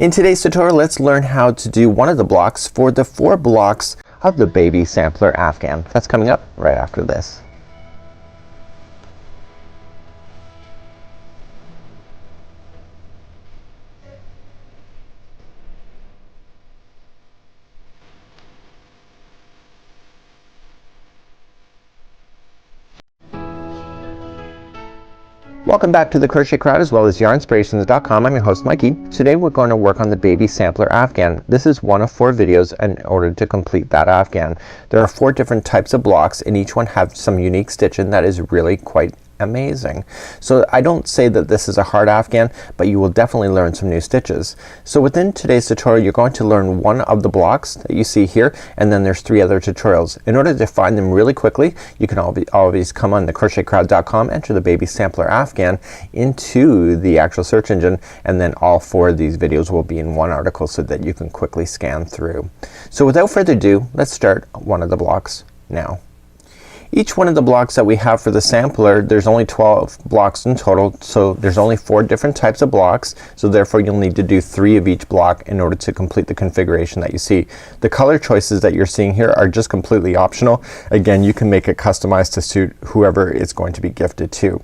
In today's tutorial, let's learn how to do one of the blocks for the 4 blocks of the baby sampler Afghan. That's coming up right after this. Welcome back to the Crochet Crowd as well as yarnspirations.com. I'm your host Mikey. Today we're going to work on the baby sampler Afghan. This is one of 4 videos in order to complete that Afghan. There are 4 different types of blocks and each one has some unique stitching that is really quite amazing. So I don't say that this is a hard Afghan, but you will definitely learn some new stitches. So within today's tutorial you're going to learn one of the blocks that you see here, and then there's 3 other tutorials. In order to find them really quickly, you can always come on the crochetcrowd.com, enter the baby sampler Afghan into the actual search engine, and then all 4 of these videos will be in one article so that you can quickly scan through. So without further ado, let's start one of the blocks now. Each one of the blocks that we have for the sampler, there's only 12 blocks in total, so there's only 4 different types of blocks, so therefore you'll need to do 3 of each block in order to complete the configuration that you see. The color choices that you're seeing here are just completely optional. Again, you can make it customized to suit whoever it's going to be gifted to.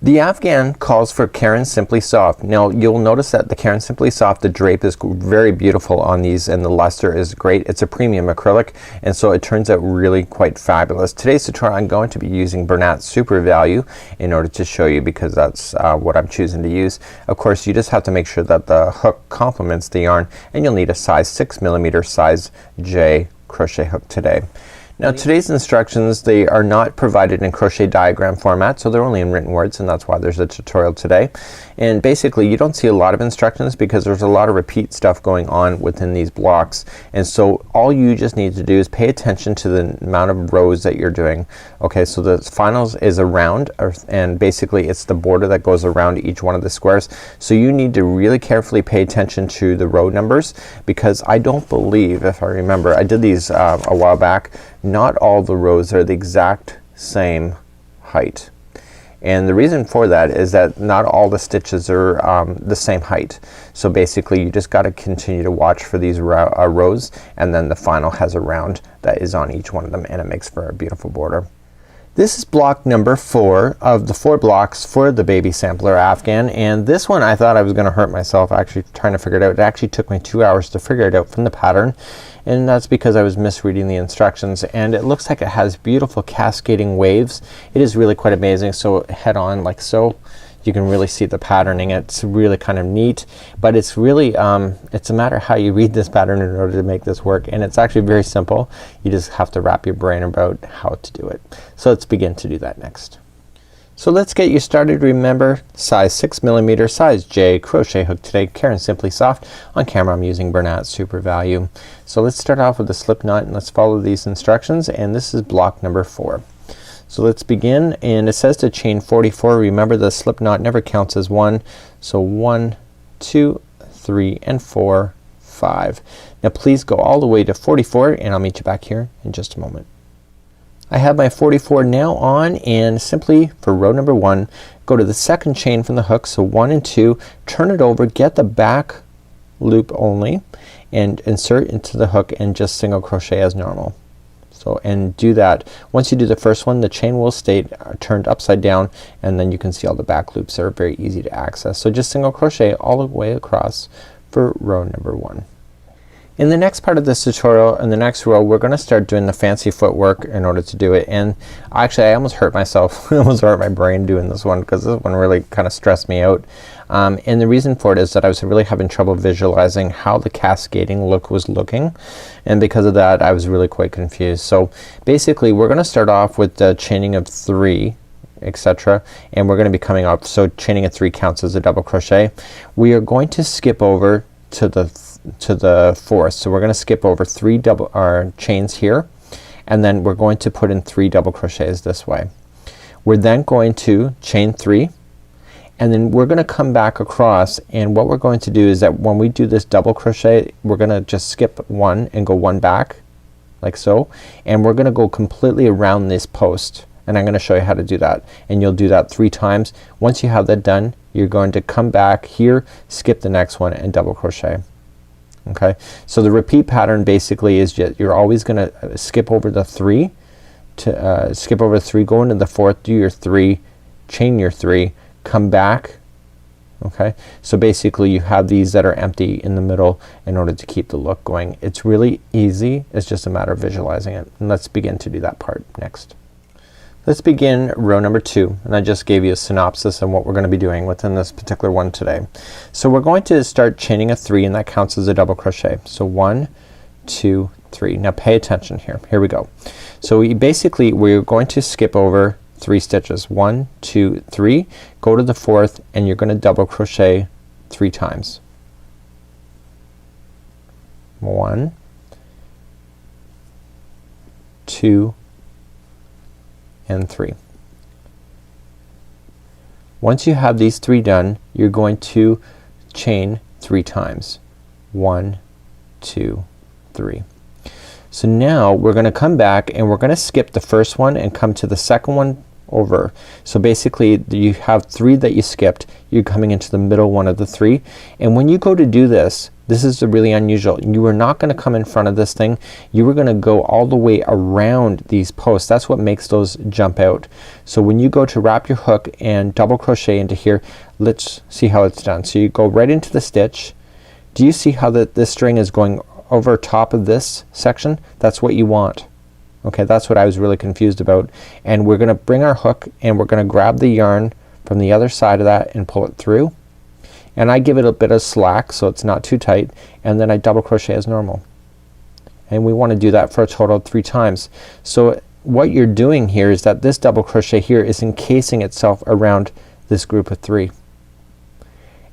The Afghan calls for Caron Simply Soft. Now you'll notice that the Caron Simply Soft, the drape is very beautiful on these and the luster is great. It's a premium acrylic and so it turns out really quite fabulous. Today's tutorial I'm going to be using Bernat Super Value in order to show you, because that's what I'm choosing to use. Of course you just have to make sure that the hook complements the yarn, and you'll need a size 6mm size J crochet hook today. Now today's instructions, they are not provided in crochet diagram format, so they're only in written words, and that's why there's a tutorial today. And basically you don't see a lot of instructions because there's a lot of repeat stuff going on within these blocks, and so all you just need to do is pay attention to the amount of rows that you're doing. Okay, so the finals is a round, and basically it's the border that goes around each one of the squares, so you need to really carefully pay attention to the row numbers, because I don't believe, if I remember, I did these a while back, not all the rows are the exact same height. And the reason for that is that not all the stitches are the same height. So basically you just gotta continue to watch for these rows, and then the final has a round that is on each one of them, and it makes for a beautiful border. This is block number 4 of the 4 blocks for the baby sampler Afghan, and this one I thought I was gonna hurt myself actually trying to figure it out. It actually took me 2 hours to figure it out from the pattern, and that's because I was misreading the instructions, and it looks like it has beautiful cascading waves. It is really quite amazing. So head on like so. You can really see the patterning. It's really kind of neat, but it's really it's a matter how you read this pattern in order to make this work, and it's actually very simple. You just have to wrap your brain about how to do it. So let's begin to do that next. So let's get you started. Remember, size 6mm size J crochet hook today. Caron Simply Soft. On camera I'm using Bernat Super Value. So let's start off with the slip knot and let's follow these instructions, and this is block number 4. So let's begin, and it says to chain 44. Remember the slip knot never counts as 1. So 1, 2, 3, and 4, 5. Now please go all the way to 44, and I'll meet you back here in just a moment. I have my 44 now on, and simply for row number 1 go to the second chain from the hook, so 1 and 2, turn it over, get the back loop only, and insert into the hook and just single crochet as normal. So, and do that. Once you do the first one, the chain will stay turned upside down, and then you can see all the back loops are very easy to access. So just single crochet all the way across for row number 1. In the next part of this tutorial, in the next row, we're gonna start doing the fancy footwork in order to do it, and actually I almost hurt myself. I almost hurt my brain doing this one, because this one really kind of stressed me out. And the reason for it is that I was really having trouble visualizing how the cascading look was looking, and because of that I was really quite confused. So basically we're gonna start off with the chaining of 3, etc., and we're gonna be coming up, so chaining of 3 counts as a double crochet. We are going to skip over to the 4th, so we're gonna skip over 3 chains here, and then we're going to put in 3 double crochets this way. We're then going to chain 3, and then we're gonna come back across, and what we're going to do is that when we do this double crochet we're gonna just skip 1 and go 1 back like so, and we're gonna go completely around this post, and I'm gonna show you how to do that, and you'll do that 3 times. Once you have that done, you're going to come back here, skip the next one and double crochet. Okay, so the repeat pattern basically is just you're always gonna skip over the 3 to skip over 3, go into the 4th, do your 3, chain your 3, come back. Okay, so basically you have these that are empty in the middle in order to keep the look going. It's really easy, it's just a matter of visualizing it. And let's begin to do that part next. Let's begin row number 2, and I just gave you a synopsis on what we're gonna be doing within this particular one today. So we're going to start chaining a 3, and that counts as a double crochet. So 1, 2, 3. Now pay attention here. Here we go. So we're going to skip over 3 stitches. 1, 2, 3. Go to the 4th and you're gonna double crochet 3 times. 1, 2, and 3. Once you have these 3 done, you're going to chain 3 times. 1, 2, 3. So now we're gonna come back and we're gonna skip the first one and come to the second one over. So basically you have 3 that you skipped, you're coming into the middle one of the 3, and when you go to do this, this is really unusual. You are not gonna come in front of this thing, you are gonna go all the way around these posts. That's what makes those jump out. So when you go to wrap your hook and double crochet into here, let's see how it's done. So you go right into the stitch. Do you see how this string is going over top of this section? That's what you want. Okay, that's what I was really confused about. And we're gonna bring our hook and we're gonna grab the yarn from the other side of that and pull it through. And I give it a bit of slack so it's not too tight, and then I double crochet as normal. And we wanna do that for a total of 3 times. So what you're doing here is that this double crochet here is encasing itself around this group of 3.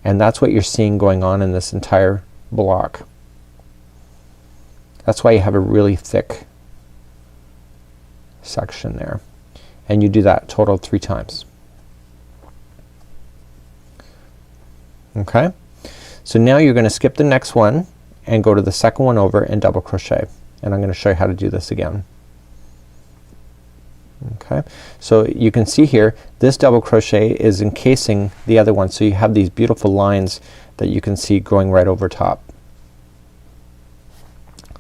And that's what you're seeing going on in this entire block. That's why you have a really thick section there, and you do that total 3 times. Okay, so now you're gonna skip the next one and go to the second one over and double crochet, and I'm gonna show you how to do this again. Okay, so you can see here this double crochet is encasing the other one, so you have these beautiful lines that you can see going right over top.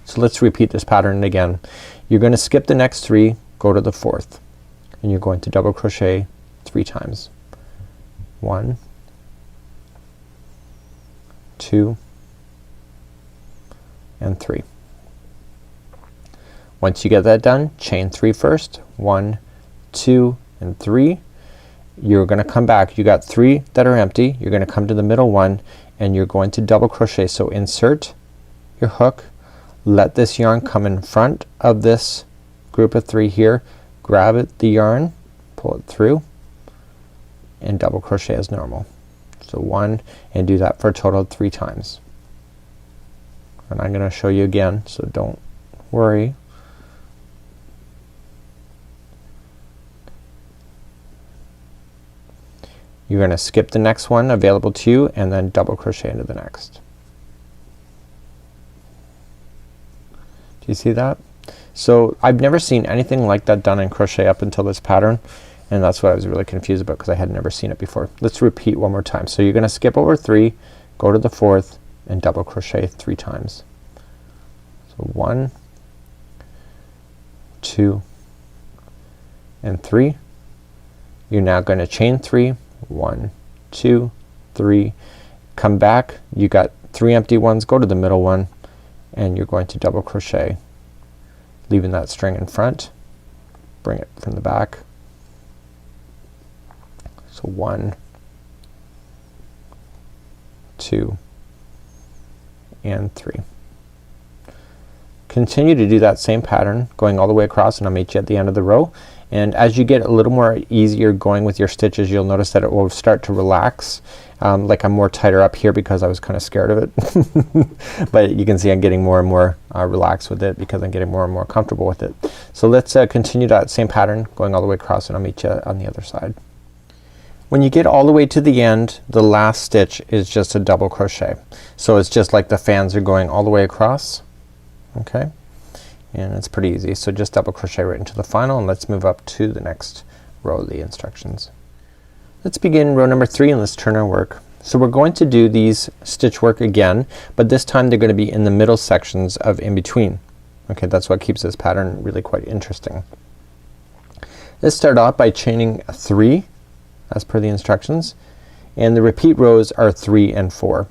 So let's repeat this pattern again. You're gonna skip the next 3, go to the 4th, and you're going to double crochet 3 times. 1, 2, and 3. Once you get that done, chain 3 first. 1, 2, and 3. You're gonna come back. You got 3 that are empty. You're gonna come to the middle one and you're going to double crochet. So insert your hook, let this yarn come in front of this group of 3 here, grab it, the yarn, pull it through, and double crochet as normal. So 1, and do that for a total of 3 times. And I'm gonna show you again, so don't worry. You're gonna skip the next one available to you and then double crochet into the next. Do you see that? So I've never seen anything like that done in crochet up until this pattern, and that's what I was really confused about because I had never seen it before. Let's repeat one more time. So you're gonna skip over 3, go to the 4th, and double crochet 3 times. So 1, 2, and 3. You're now gonna chain 3. 1, 2, 3. Come back. You got 3 empty ones. Go to the middle one, and you're going to double crochet, leaving that string in front. Bring it from the back. So 1, 2, and 3. Continue to do that same pattern going all the way across, and I'll meet you at the end of the row. And as you get a little more easier going with your stitches, you'll notice that it will start to relax. Like I'm more tighter up here because I was kinda scared of it. But you can see I'm getting more and more relaxed with it because I'm getting more and more comfortable with it. So let's continue that same pattern going all the way across, and I'll meet you on the other side. When you get all the way to the end, the last stitch is just a double crochet. So it's just like the fans are going all the way across. Okay, and it's pretty easy. So just double crochet right into the final, and let's move up to the next row of the instructions. Let's begin row number 3 and let's turn our work. So we're going to do these stitch work again, but this time they're going to be in the middle sections of in between. Okay, that's what keeps this pattern really quite interesting. Let's start off by chaining 3 as per the instructions, and the repeat rows are 3 and 4.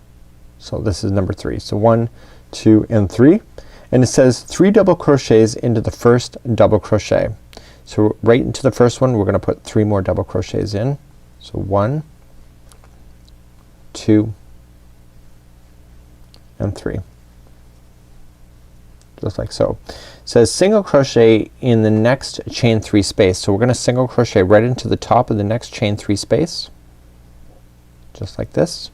So this is number 3. So 1, 2 and 3, and it says 3 double crochets into the first double crochet. So right into the first one we're gonna put 3 more double crochets in. So 1, 2 and 3, just like so. It says single crochet in the next chain 3 space. So we're gonna single crochet right into the top of the next chain 3 space, just like this.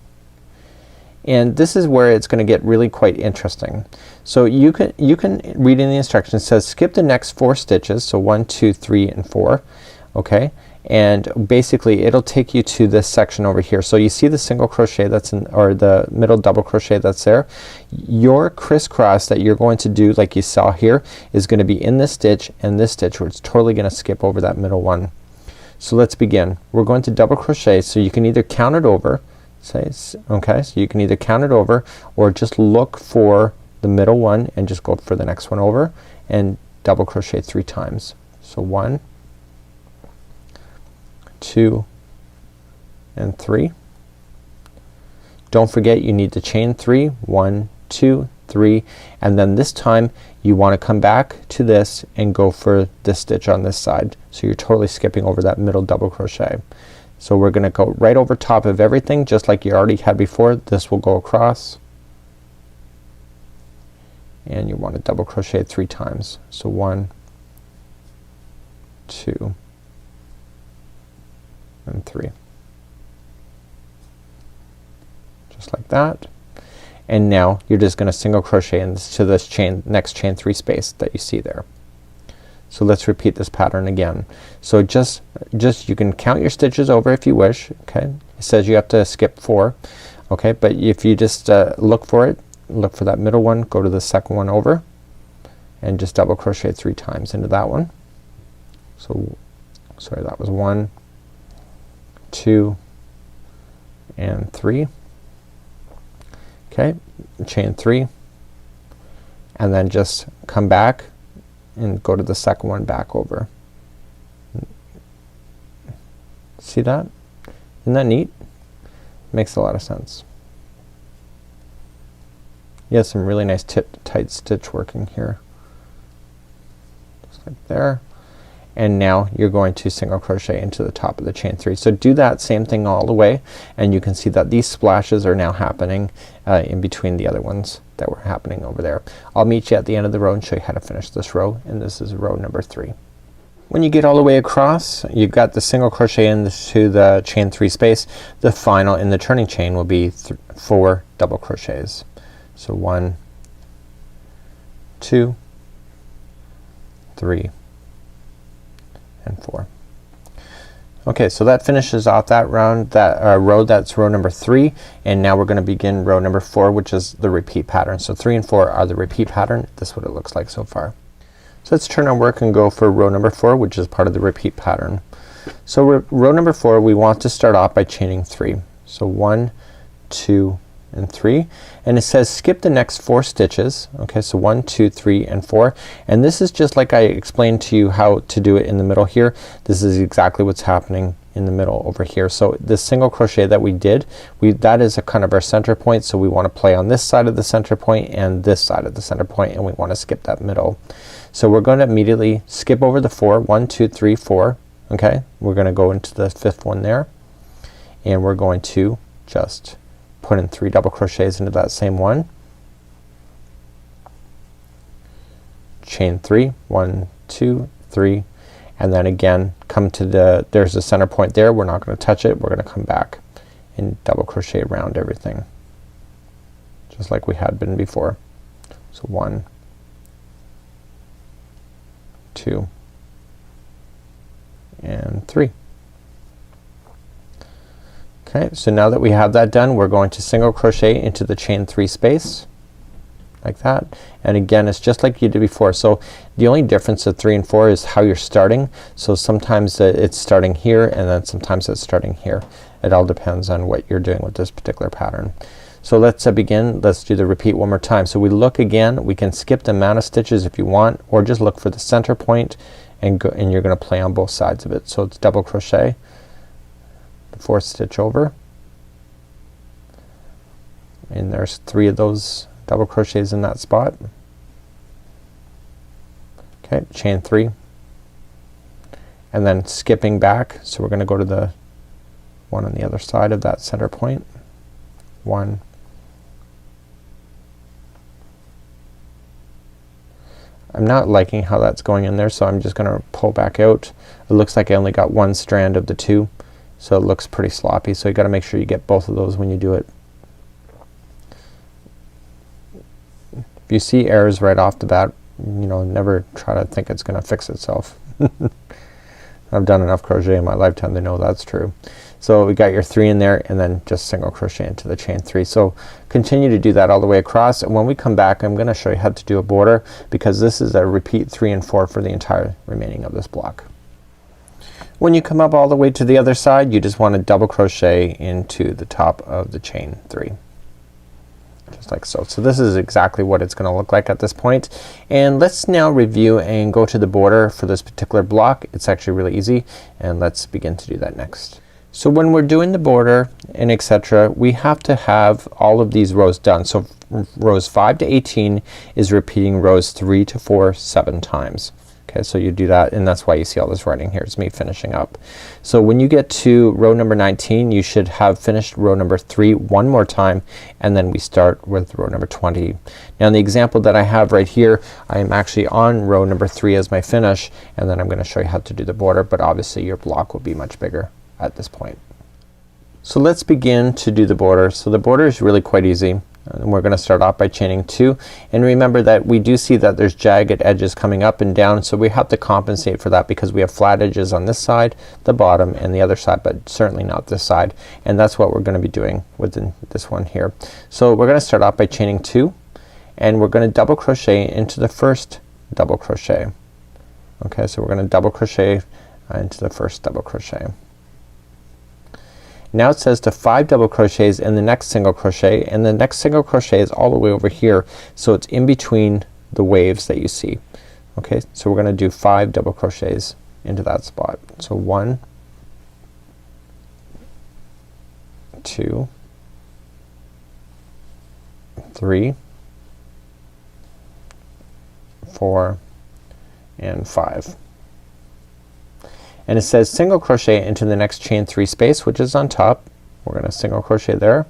And this is where it's gonna get really quite interesting. So you can read in the instructions, it says skip the next 4 stitches. So 1, 2, 3 and 4. Okay, and basically it'll take you to this section over here. So you see the single crochet that's in, or the middle double crochet that's there. Your crisscross that you're going to do, like you saw here, is gonna be in this stitch and this stitch, where it's totally gonna skip over that middle one. So let's begin. We're going to double crochet, so you can either count it over, okay, so you can either count it over or just look for the middle one and just go for the next one over and double crochet 3 times. So 1, 2 and 3. Don't forget you need to chain 3, 1, 2, 3, and then this time you want to come back to this and go for this stitch on this side. So you're totally skipping over that middle double crochet. So we're gonna go right over top of everything just like you already had before. This will go across, and you want to double crochet 3 times. So 1, 2 and 3, just like that. And now you're just gonna single crochet into this chain, next chain 3 space that you see there. So let's repeat this pattern again. So just you can count your stitches over if you wish. Okay, it says you have to skip 4. Okay, but if you just look for it, look for that middle one, go to the second one over and just double crochet 3 times into that one. So sorry, that was 1, 2 and 3. Okay, chain 3 and then just come back and go to the second one back over. See that? Isn't that neat? Makes a lot of sense. You have some really nice tight stitch working here, just like there. And now you're going to single crochet into the top of the chain 3. So do that same thing all the way, and you can see that these splashes are now happening in between the other ones that were happening over there. I'll meet you at the end of the row and show you how to finish this row, and this is row number 3. When you get all the way across, you've got the single crochet into the chain 3 space. The final in the turning chain will be 4 double crochets. So 1, 2, 3 and 4. Okay, so that finishes off that round, that row. That's row number 3, and now we're gonna begin row number 4, which is the repeat pattern. So 3 and 4 are the repeat pattern. This is what it looks like so far. So let's turn our work and go for row number 4, which is part of the repeat pattern. So row number 4, we want to start off by chaining 3. So 1, 2 and 3, and it says skip the next 4 stitches. Okay, so 1, 2, 3 and 4, and this is just like I explained to you how to do it in the middle here. This is exactly what's happening in the middle over here. So the single crochet that we did, that is a kind of our center point, so we want to play on this side of the center point and this side of the center point, and we want to skip that middle. So we're going to immediately skip over the 4, 1, 2, 3, 4. Okay, we're gonna go into the 5th one there, and we're going to just put in 3 double crochets into that same one, chain 3, 1, 2, 3, and then again come to the, there's a center point there, we're not gonna touch it, we're gonna come back and double crochet around everything just like we had been before. So 1, 2 and 3. Okay, so now that we have that done, we're going to single crochet into the chain 3 space, like that. And again, it's just like you did before. So the only difference of 3 and 4 is how you're starting. So sometimes it's starting here and then sometimes it's starting here. It all depends on what you're doing with this particular pattern. So let's begin. Let's do the repeat one more time. So we look again. We can skip the amount of stitches if you want, or just look for the center point and go, and you're gonna play on both sides of it. So it's double crochet, the 4th stitch over, and there's 3 of those double crochets in that spot. Okay, chain 3, and then skipping back, so we're gonna go to the one on the other side of that center point. 1, I'm not liking how that's going in there, so I'm just gonna pull back out. It looks like I only got 1 strand of the 2, so it looks pretty sloppy, so you gotta make sure you get both of those when you do it. If you see errors right off the bat, you know, never try to think it's gonna fix itself. I've done enough crochet in my lifetime to know that's true. So we got your 3 in there and then just single crochet into the chain 3. So continue to do that all the way across, and when we come back I'm gonna show you how to do a border, because this is a repeat 3 and 4 for the entire remaining of this block. When you come up all the way to the other side, you just want to double crochet into the top of the chain 3. Just like so. So this is exactly what it's gonna look like at this point. And let's now review and go to the border for this particular block. It's actually really easy, and let's begin to do that next. So when we're doing the border and etc., we have to have all of these rows done. So rows 5 to 18 is repeating rows 3 to 4 7 times. Okay, so you do that, and that's why you see all this writing here. It's me finishing up. So when you get to row number 19, you should have finished row number 3 one more time, and then we start with row number 20. Now in the example that I have right here, I am actually on row number 3 as my finish, and then I'm gonna show you how to do the border, but obviously your block will be much bigger at this point. So let's begin to do the border. So the border is really quite easy, and we're gonna start off by chaining 2, and remember that we do see that there's jagged edges coming up and down, so we have to compensate for that because we have flat edges on this side, the bottom, and the other side, but certainly not this side, and that's what we're gonna be doing within this one here. So we're gonna start off by chaining 2, and we're gonna double crochet into the first double crochet. Okay, so we're gonna double crochet into the first double crochet. Now it says to 5 double crochets in the next single crochet, and the next single crochet is all the way over here, so it's in between the waves that you see. Okay, so we're gonna do 5 double crochets into that spot. So 1, 2, 3, 4, and 5. And it says single crochet into the next chain 3 space, which is on top. We're gonna single crochet there,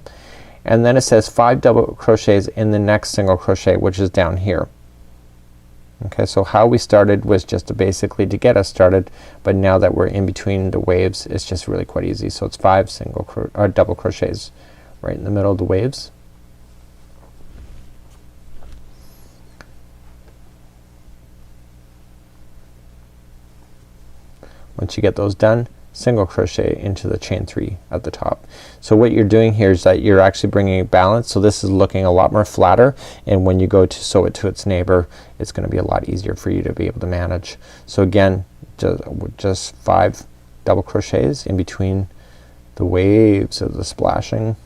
and then it says 5 double crochets in the next single crochet, which is down here. Okay, so how we started was just to basically to get us started, but now that we're in between the waves, it's just really quite easy. So it's 5 double crochets right in the middle of the waves. Once you get those done, single crochet into the chain 3 at the top. So what you're doing here is that you're actually bringing a balance. So this is looking a lot more flatter, and when you go to sew it to its neighbor, it's gonna be a lot easier for you to be able to manage. So again, just 5 double crochets in between the waves of the splashing.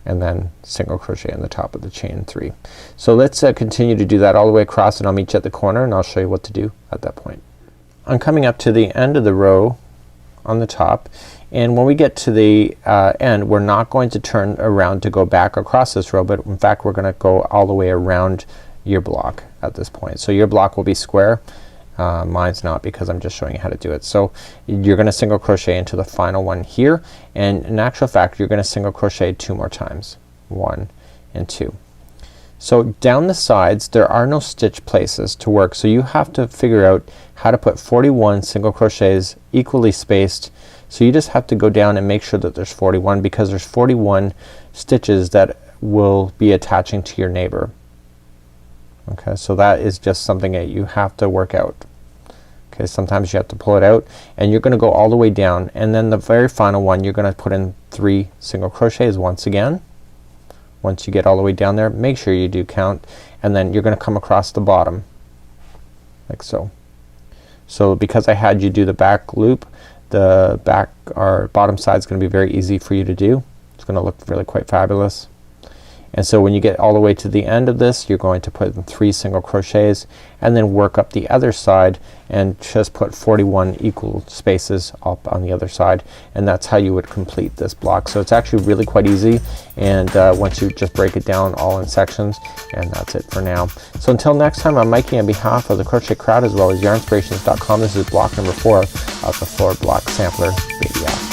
And then single crochet in the top of the chain 3. So let's continue to do that all the way across, and I'll meet you at the corner and I'll show you what to do at that point. I'm coming up to the end of the row on the top, and when we get to the end, we're not going to turn around to go back across this row, but in fact we're gonna go all the way around your block at this point. So your block will be square. Mine's not, because I'm just showing you how to do it. So you're gonna single crochet into the final one here, and in actual fact you're gonna single crochet 2 more times. 1 and 2. So down the sides there are no stitch places to work, so you have to figure out how to put 41 single crochets equally spaced. So you just have to go down and make sure that there's 41, because there's 41 stitches that will be attaching to your neighbor. Okay, so that is just something that you have to work out. Okay, Okay, sometimes you have to pull it out and you're gonna go all the way down, and then the very final one you're gonna put in 3 single crochets once again. Once you get all the way down there, make sure you do count, and then you're gonna come across the bottom like so. So because I had you do the back loop, the back or bottom side is gonna be very easy for you to do. It's gonna look really quite fabulous. And so when you get all the way to the end of this, you're going to put in 3 single crochets and then work up the other side and just put 41 equal spaces up on the other side, and that's how you would complete this block. So it's actually really quite easy, and once you just break it down all in sections, and that's it for now. So until next time, I'm Mikey on behalf of the Crochet Crowd as well as yarnspirations.com. This is block number 4 of the 4 block sampler baby app.